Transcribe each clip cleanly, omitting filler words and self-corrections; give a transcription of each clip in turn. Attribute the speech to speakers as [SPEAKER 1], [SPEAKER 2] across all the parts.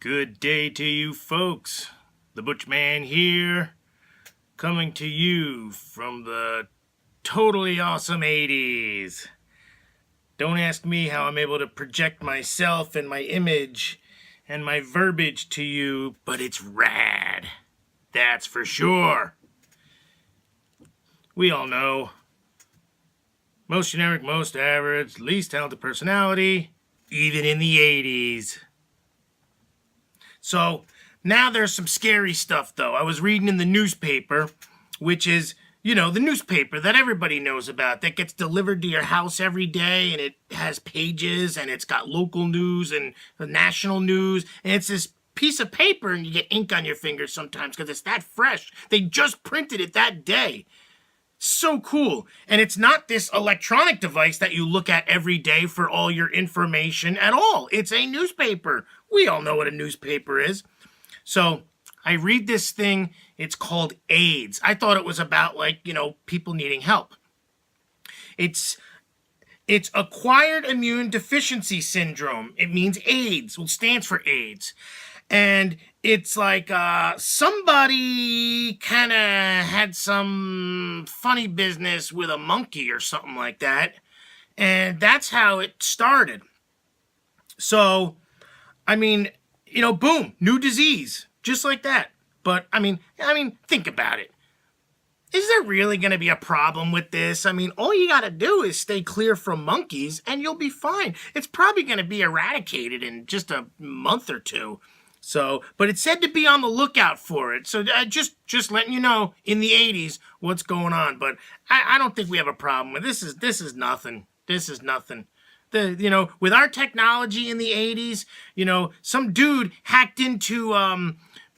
[SPEAKER 1] Good day to you folks. The Butch Man here, coming to you from the totally awesome 80s. Don't ask me how I'm able to project myself and my image and my verbiage to you, but it's rad. That's for sure. We all know. Most generic, most average, least talented personality, even in the 80s. So, now there's some scary stuff, though. I was reading in the newspaper, which is, the newspaper that everybody knows about, that gets delivered to your house every day, and it has pages, and it's got local news and national news, and it's this piece of paper, and you get ink on your fingers sometimes because it's that fresh. They just printed it that day. So cool. And it's not this electronic device that you look at every day for all your information at all. It's a newspaper. We all know what a newspaper is. So I read this thing. It's called AIDS. I thought it was about people needing help. It's acquired immune deficiency syndrome. It means AIDS. Well, it stands for AIDS. And it's like somebody kind of had some funny business with a monkey or something like that. And that's how it started. So, boom, new disease, just like that. But, think about it. Is there really going to be a problem with this? All you got to do is stay clear from monkeys and you'll be fine. It's probably going to be eradicated in just a month or two. So, but it's said to be on the lookout for it. So just letting you know in the 80s what's going on. But I don't think we have a problem with this. This is nothing. This is nothing. With our technology in the 80s, some dude hacked into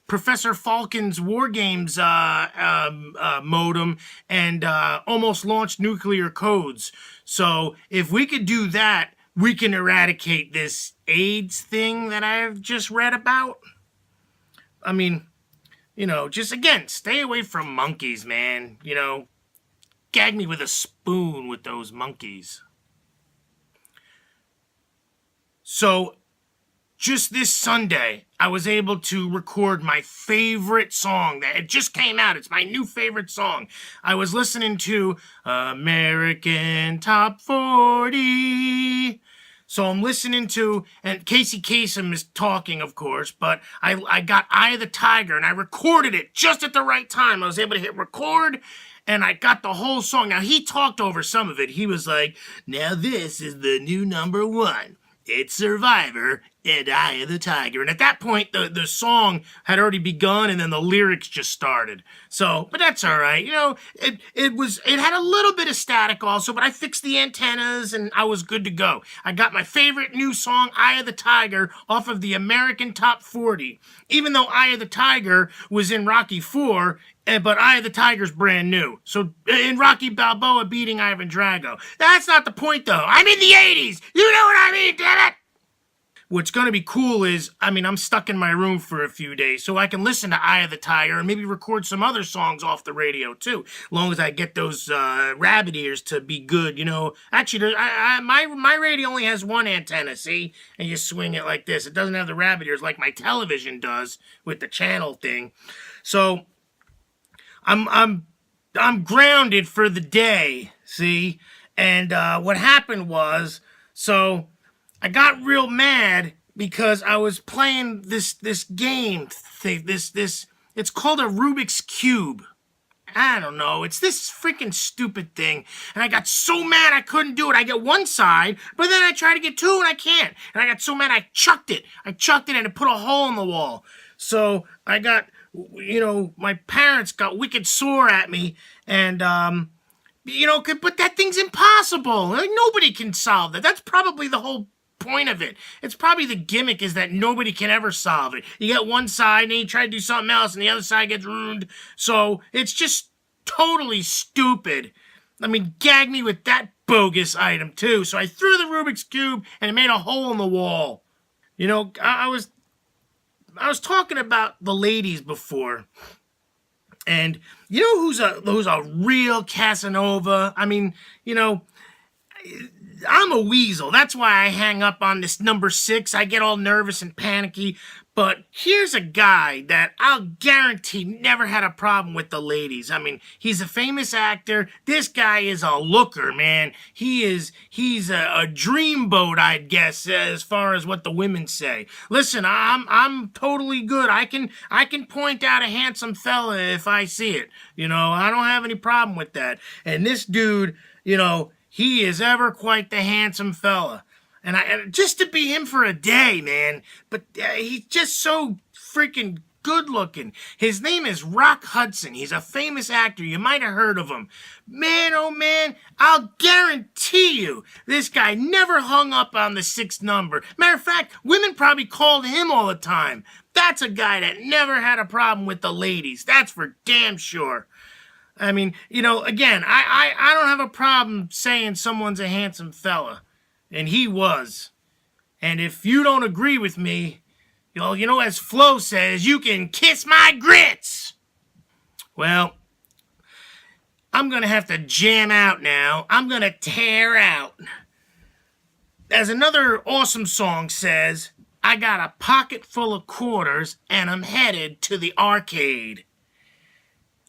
[SPEAKER 1] Professor Falcon's War Games modem and almost launched nuclear codes. So if we could do that, we can eradicate this AIDS thing that I've just read about. Just again, stay away from monkeys, man. Gag me with a spoon with those monkeys. So, just this Sunday, I was able to record my favorite song that it just came out. It's my new favorite song. I was listening to American Top 40. So I'm listening to, and Casey Kasem is talking, of course, but I got Eye of the Tiger, and I recorded it just at the right time. I was able to hit record, and I got the whole song. Now, he talked over some of it. He was like, now this is the new number one. It's Survivor and Eye of the Tiger. And at that point, the song had already begun and then the lyrics just started. So, but that's all right. It had a little bit of static also, but I fixed the antennas and I was good to go. I got my favorite new song, Eye of the Tiger, off of the American Top 40. Even though Eye of the Tiger was in Rocky IV, but Eye of the Tiger's brand new. So, in Rocky Balboa beating Ivan Drago. That's not the point, though. I'm in the 80s! You know what I mean, damn it! What's going to be cool is, I'm stuck in my room for a few days, so I can listen to Eye of the Tiger and maybe record some other songs off the radio, too. As long as I get those rabbit ears to be good, Actually, my radio only has one antenna, see? And you swing it like this. It doesn't have the rabbit ears like my television does with the channel thing. So I'm grounded for the day, see? And what happened was, so I got real mad because I was playing this game thing, it's called a Rubik's Cube. I don't know, it's this freaking stupid thing. And I got so mad I couldn't do it. I get one side, but then I try to get two and I can't. And I got so mad I chucked it. And it put a hole in the wall. So I got, my parents got wicked sore at me. And, but that thing's impossible. Like, nobody can solve that. That's probably the whole point of it. It's probably the gimmick is that nobody can ever solve it. You get one side and you try to do something else and the other side gets ruined. So it's just totally stupid. Gag me with that bogus item too. So I threw the Rubik's Cube and it made a hole in the wall. I was talking about the ladies before. And who's a real Casanova? I'm a weasel. That's why I hang up on this number 6. I get all nervous and panicky. But here's a guy that I'll guarantee never had a problem with the ladies. I mean, he's a famous actor. This guy is a looker, man. He's a dreamboat, I'd guess, as far as what the women say. Listen, I'm totally good. I can point out a handsome fella if I see it. You know, I don't have any problem with that. And this dude, you know, he is ever quite the handsome fella. And just to be him for a day, man. But he's just so freaking good looking. His name is Rock Hudson. He's a famous actor. You might have heard of him. Man, oh man, I'll guarantee you this guy never hung up on the 6th number. Matter of fact, women probably called him all the time. That's a guy that never had a problem with the ladies. That's for damn sure. I mean, you know, again, I don't have a problem saying someone's a handsome fella. And he was. And if you don't agree with me, you know, as Flo says, you can kiss my grits. Well, I'm going to have to jam out now. I'm going to tear out. As another awesome song says, I got a pocket full of quarters and I'm headed to the arcade.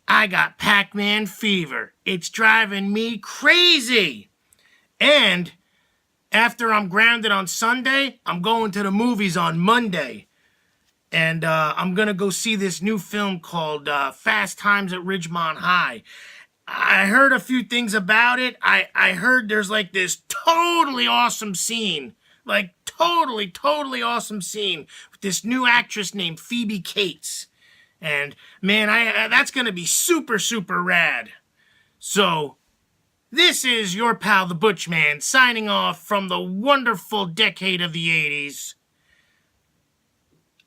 [SPEAKER 1] I got Pac-Man fever. It's driving me crazy. And after I'm grounded on Sunday, I'm going to the movies on Monday. And I'm going to go see this new film called Fast Times at Ridgemont High. I heard a few things about it. I heard there's like this totally awesome scene. Like totally awesome scene with this new actress named Phoebe Cates. And man, that's going to be super rad. So this is your pal, the Butch Man, signing off from the wonderful decade of the 80s.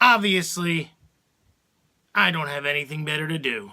[SPEAKER 1] Obviously, I don't have anything better to do.